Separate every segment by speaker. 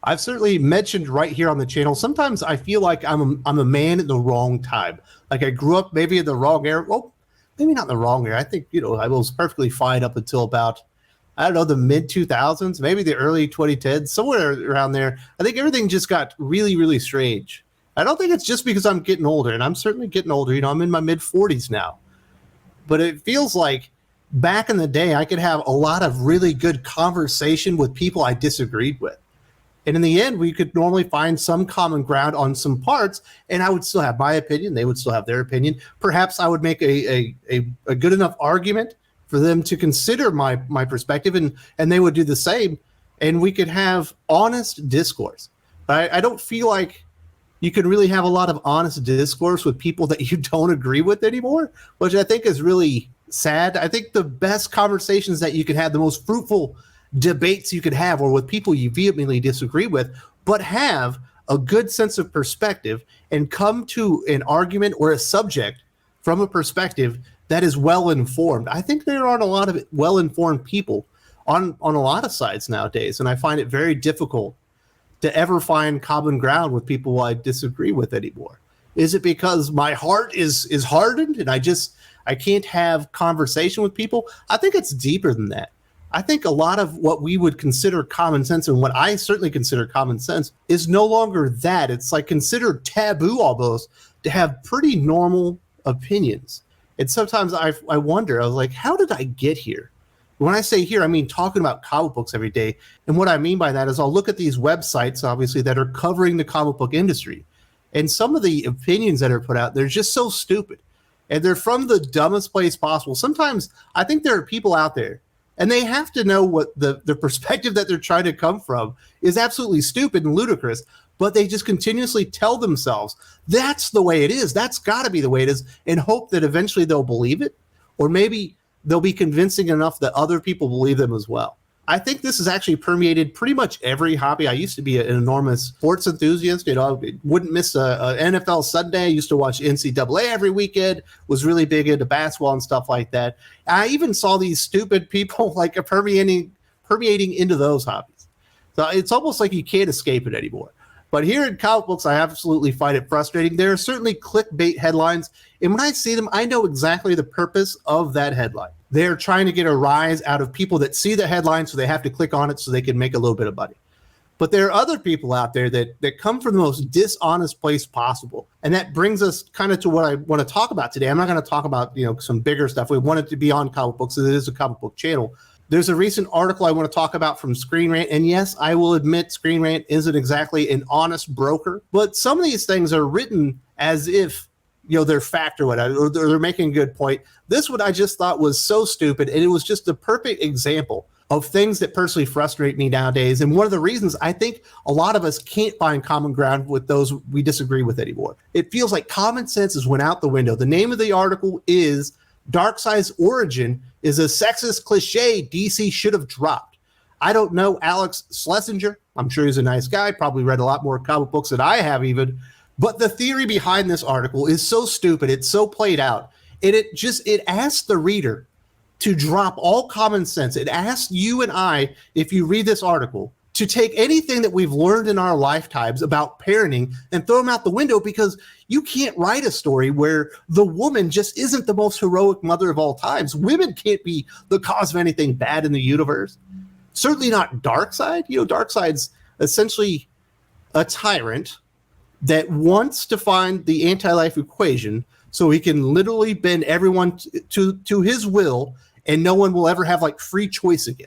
Speaker 1: I've certainly mentioned right here on the channel, sometimes I feel like I'm a man at the wrong time. Like I grew up maybe in the wrong era. Well, maybe not in the wrong era. I think, I was perfectly fine up until about, I don't know, the mid 2000s, maybe the early 2010s, somewhere around there. I think everything just got really, really strange. I don't think it's just because I'm getting older, and I'm certainly getting older. I'm in my mid 40s now. But it feels like back in the day, I could have a lot of really good conversation with people I disagreed with. And in the end, we could normally find some common ground on some parts, and I would still have my opinion. They would still have their opinion. Perhaps I would make a good enough argument for them to consider my perspective, and they would do the same, and we could have honest discourse. But I don't feel like you can really have a lot of honest discourse with people that you don't agree with anymore, which I think is really sad. I think the best conversations that you can have, the most fruitful debates you could have, are with people you vehemently disagree with, but have a good sense of perspective and come to an argument or a subject from a perspective that is well-informed. I think there aren't a lot of well-informed people on a lot of sides nowadays, and I find it very difficult to ever find common ground with people I disagree with anymore. Is it because my heart is hardened and I can't have conversation with people? I think it's deeper than that. I think a lot of what we would consider common sense, and what I certainly consider common sense, is no longer that. It's like considered taboo almost to have pretty normal opinions. And sometimes I wonder, I was like, how did I get here? When I say here, I mean talking about comic books every day. And what I mean by that is I'll look at these websites, obviously, that are covering the comic book industry. And some of the opinions that are put out, they're just so stupid. And they're from the dumbest place possible. Sometimes I think there are people out there, and they have to know what the perspective that they're trying to come from is absolutely stupid and ludicrous, but they just continuously tell themselves that's the way it is. That's got to be the way it is, and hope that eventually they'll believe it, or maybe they'll be convincing enough that other people believe them as well. I think this has actually permeated pretty much every hobby. I used to be an enormous sports enthusiast. Wouldn't miss a NFL Sunday. I used to watch NCAA every weekend, was really big into basketball and stuff like that. I even saw these stupid people like permeating into those hobbies. So it's almost like you can't escape it anymore. But here in comic books, I absolutely find it frustrating. There are certainly clickbait headlines, and when I see them, I know exactly the purpose of that headline. They're trying to get a rise out of people that see the headline, so they have to click on it so they can make a little bit of money. But there are other people out there that come from the most dishonest place possible. And that brings us kind of to what I want to talk about today. I'm not going to talk about some bigger stuff. We want it to be on comic books, so it is a comic book channel. There's a recent article I want to talk about from Screenrant, and yes, I will admit Screenrant isn't exactly an honest broker, but some of these things are written as if they're fact or whatever, or they're making a good point. This one I just thought was so stupid, and it was just the perfect example of things that personally frustrate me nowadays, and one of the reasons I think a lot of us can't find common ground with those we disagree with anymore. It feels like common sense has went out the window. The name of the article is Darkseid's Origin is a Sexist Cliche DC Should Have Dropped. I don't know Alex Schlesinger. I'm sure he's a nice guy, probably read a lot more comic books than I have even. But the theory behind this article is so stupid. It's so played out. And it asks the reader to drop all common sense. It asks you and I, if you read this article, to take anything that we've learned in our lifetimes about parenting and throw them out the window, because you can't write a story where the woman just isn't the most heroic mother of all times. Women can't be the cause of anything bad in the universe. Certainly not Darkseid. Darkseid's essentially a tyrant that wants to find the anti-life equation so he can literally bend everyone to his will, and no one will ever have free choice again.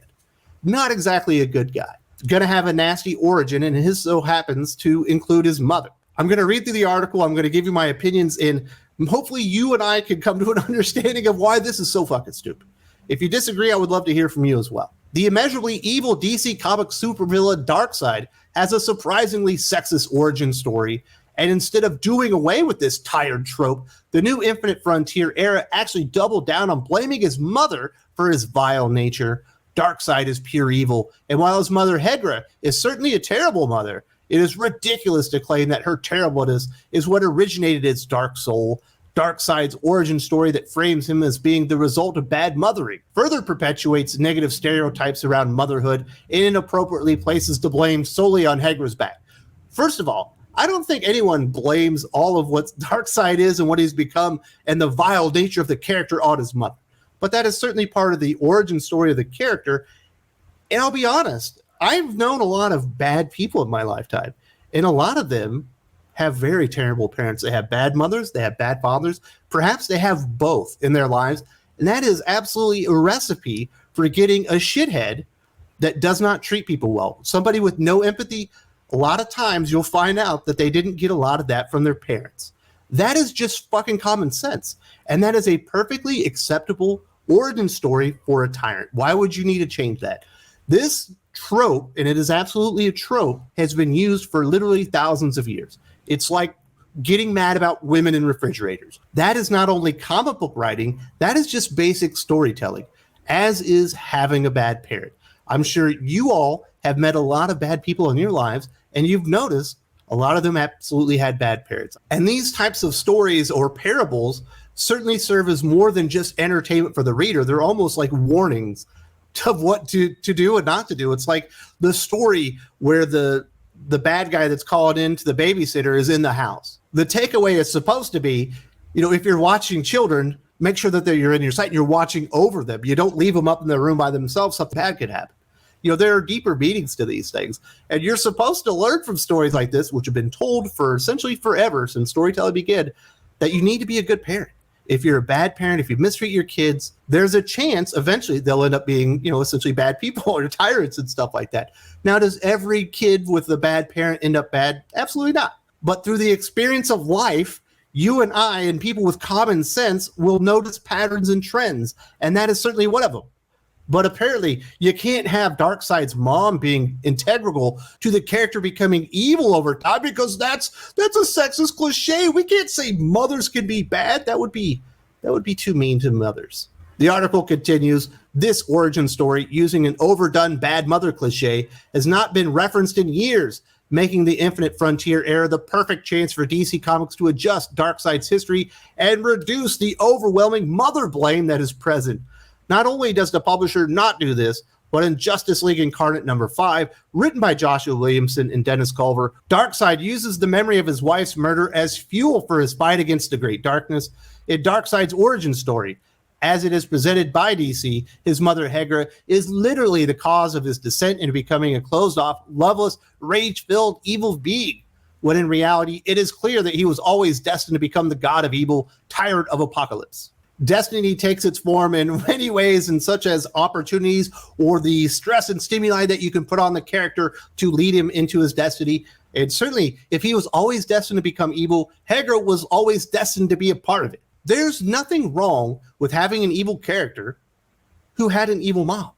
Speaker 1: Not exactly a good guy. Going to have a nasty origin, and his so happens to include his mother. I'm going to read through the article. I'm going to give you my opinions, and hopefully you and I can come to an understanding of why this is so fucking stupid. If you disagree, I would love to hear from you as well. The immeasurably evil DC Comics supervillain Darkseid has a surprisingly sexist origin story, and instead of doing away with this tired trope, the new Infinite Frontier era actually doubled down on blaming his mother for his vile nature. Darkseid is pure evil, and while his mother Heggra is certainly a terrible mother, it is ridiculous to claim that her terribleness is what originated its dark soul. Darkseid's origin story that frames him as being the result of bad mothering further perpetuates negative stereotypes around motherhood and inappropriately places the blame solely on Heggra's back. First of all, I don't think anyone blames all of what Darkseid is and what he's become and the vile nature of the character on his mother. But that is certainly part of the origin story of the character. And I'll be honest, I've known a lot of bad people in my lifetime, and a lot of them have very terrible parents. They have bad mothers, they have bad fathers, perhaps they have both in their lives, and that is absolutely a recipe for getting a shithead that does not treat people well. Somebody with no empathy, a lot of times you'll find out that they didn't get a lot of that from their parents. That is just fucking common sense, and that is a perfectly acceptable origin story for a tyrant. Why would you need to change that? This trope, and it is absolutely a trope, has been used for literally thousands of years. It's like getting mad about women in refrigerators. That is not only comic book writing, that is just basic storytelling, as is having a bad parent. I'm sure you all have met a lot of bad people in your lives, and you've noticed a lot of them absolutely had bad parents. And these types of stories or parables certainly serve as more than just entertainment for the reader. They're almost like warnings of what to do and not to do. It's like the story where the bad guy that's called in to the babysitter is in the house. The takeaway is supposed to be, if you're watching children, make sure that you're in your sight and you're watching over them. You don't leave them up in their room by themselves. Something bad could happen. There are deeper meanings to these things. And you're supposed to learn from stories like this, which have been told for essentially forever since storytelling began, that you need to be a good parent. If you're a bad parent, if you mistreat your kids, there's a chance eventually they'll end up being, essentially bad people or tyrants and stuff like that. Now, does every kid with a bad parent end up bad? Absolutely not. But through the experience of life, you and I and people with common sense will notice patterns and trends. And that is certainly one of them. But apparently, you can't have Darkseid's mom being integral to the character becoming evil over time, because that's a sexist cliche. We can't say mothers can be bad. That would be too mean to mothers. The article continues, this origin story, using an overdone bad mother cliche, has not been referenced in years, making the Infinite Frontier era the perfect chance for DC Comics to adjust Darkseid's history and reduce the overwhelming mother blame that is present. Not only does the publisher not do this, but in Justice League Incarnate number 5, written by Joshua Williamson and Dennis Culver, Darkseid uses the memory of his wife's murder as fuel for his fight against the Great Darkness. In Darkseid's origin story, as it is presented by DC, his mother Heggra is literally the cause of his descent into becoming a closed-off, loveless, rage-filled, evil being, when in reality it is clear that he was always destined to become the god of evil, tyrant of apocalypse. Destiny takes its form in many ways, and such as opportunities or the stress and stimuli that you can put on the character to lead him into his destiny. And certainly, if he was always destined to become evil, Heggra was always destined to be a part of it. There's nothing wrong with having an evil character who had an evil mom.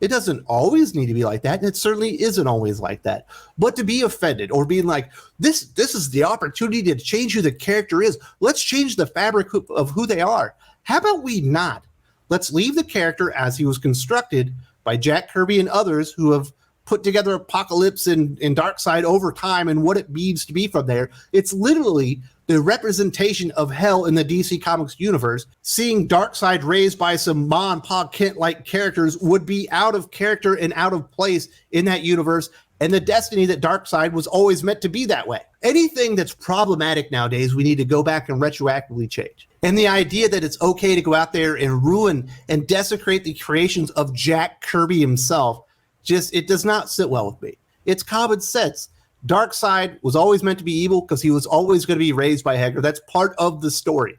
Speaker 1: It doesn't always need to be like that, and it certainly isn't always like that. But to be offended or being like, this is the opportunity to change who the character is. Let's change the fabric of who they are. How about we not? Let's leave the character as he was constructed by Jack Kirby and others who have put together Apocalypse and Darkseid over time and what it means to be from there. It's literally the representation of hell in the DC Comics universe. Seeing Darkseid raised by some Ma and Pa Kent-like characters would be out of character and out of place in that universe, and the destiny that Darkseid was always meant to be that way. Anything that's problematic nowadays, we need to go back and retroactively change. And the idea that it's okay to go out there and ruin and desecrate the creations of Jack Kirby himself, it does not sit well with me. It's common sense. Darkseid was always meant to be evil because he was always going to be raised by Heggra. That's part of the story.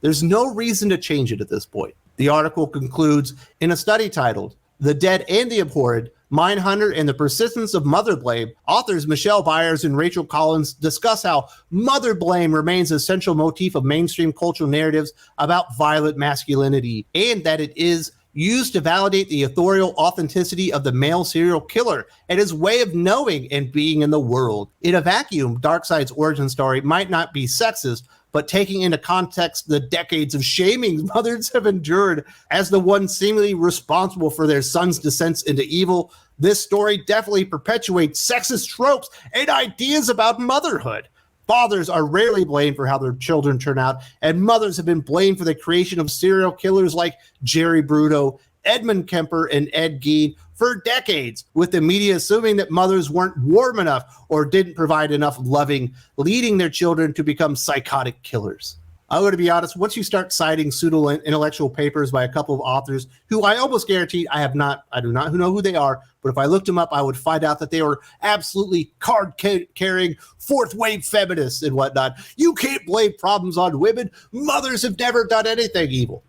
Speaker 1: There's no reason to change it at this point. The article concludes in a study titled, The Dead and the Abhorred, Mindhunter and the Persistence of Mother Blame, authors Michelle Byers and Rachel Collins discuss how mother blame remains a central motif of mainstream cultural narratives about violent masculinity, and that it is used to validate the authorial authenticity of the male serial killer and his way of knowing and being in the world. In a vacuum, Darkseid's origin story might not be sexist, but taking into context the decades of shaming mothers have endured as the one seemingly responsible for their son's descent into evil, this story definitely perpetuates sexist tropes and ideas about motherhood. Fathers are rarely blamed for how their children turn out, and mothers have been blamed for the creation of serial killers like Jerry Bruno, Edmund Kemper, and Ed Gein for decades, with the media assuming that mothers weren't warm enough or didn't provide enough loving, leading their children to become psychotic killers. I'm going to be honest, once you start citing pseudo-intellectual papers by a couple of authors who I almost guarantee I do not know who they are, but if I looked them up, I would find out that they were absolutely card-carrying fourth-wave feminists and whatnot. You can't blame problems on women. Mothers have never done anything evil.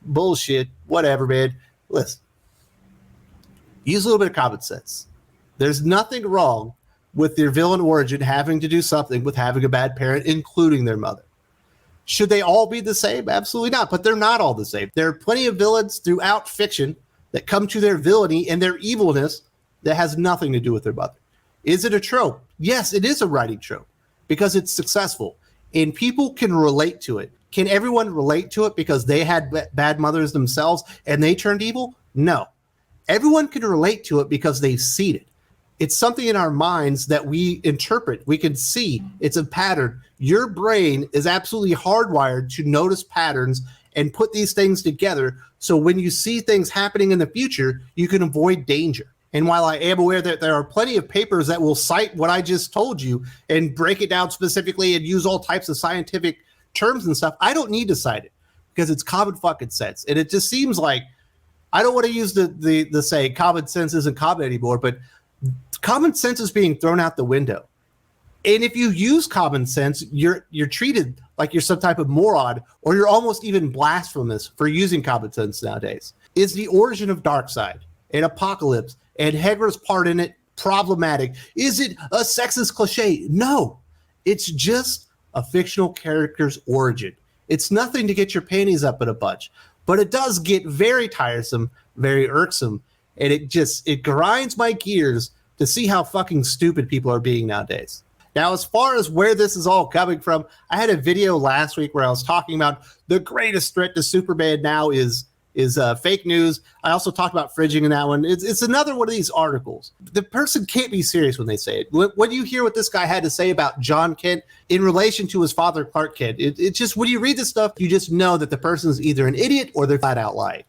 Speaker 1: Bullshit. Whatever, man. Listen. Use a little bit of common sense. There's nothing wrong with their villain origin having to do something with having a bad parent, including their mother. Should they all be the same? Absolutely not, but they're not all the same. There are plenty of villains throughout fiction that come to their villainy and their evilness that has nothing to do with their mother. Is it a trope? Yes, it is a writing trope because it's successful and people can relate to it. Can everyone relate to it because they had bad mothers themselves and they turned evil? No. Everyone can relate to it because they've seen it. It's something in our minds that we interpret. We can see it's a pattern. Your brain is absolutely hardwired to notice patterns and put these things together. So when you see things happening in the future, you can avoid danger. And while I am aware that there are plenty of papers that will cite what I just told you and break it down specifically and use all types of scientific terms and stuff, I don't need to cite it because it's common fucking sense. And it just seems like, I don't want to use the say common sense isn't common anymore, but common sense is being thrown out the window. And if you use common sense, you're treated like you're some type of moron, or you're almost even blasphemous for using common sense nowadays. Is the origin of Darkseid and Apocalypse and Heggra's part in it problematic? Is it a sexist cliche? No, it's just a fictional character's origin. It's nothing to get your panties up in a bunch, but it does get very tiresome, very irksome, and it grinds my gears to see how fucking stupid people are being nowadays. Now, as far as where this is all coming from, I had a video last week where I was talking about the greatest threat to Superman now is fake news. I also talked about fridging in that one. It's another one of these articles. The person can't be serious when they say it. When you hear what this guy had to say about John Kent in relation to his father, Clark Kent, it's just when you read this stuff, you just know that the person is either an idiot or they're flat out lying.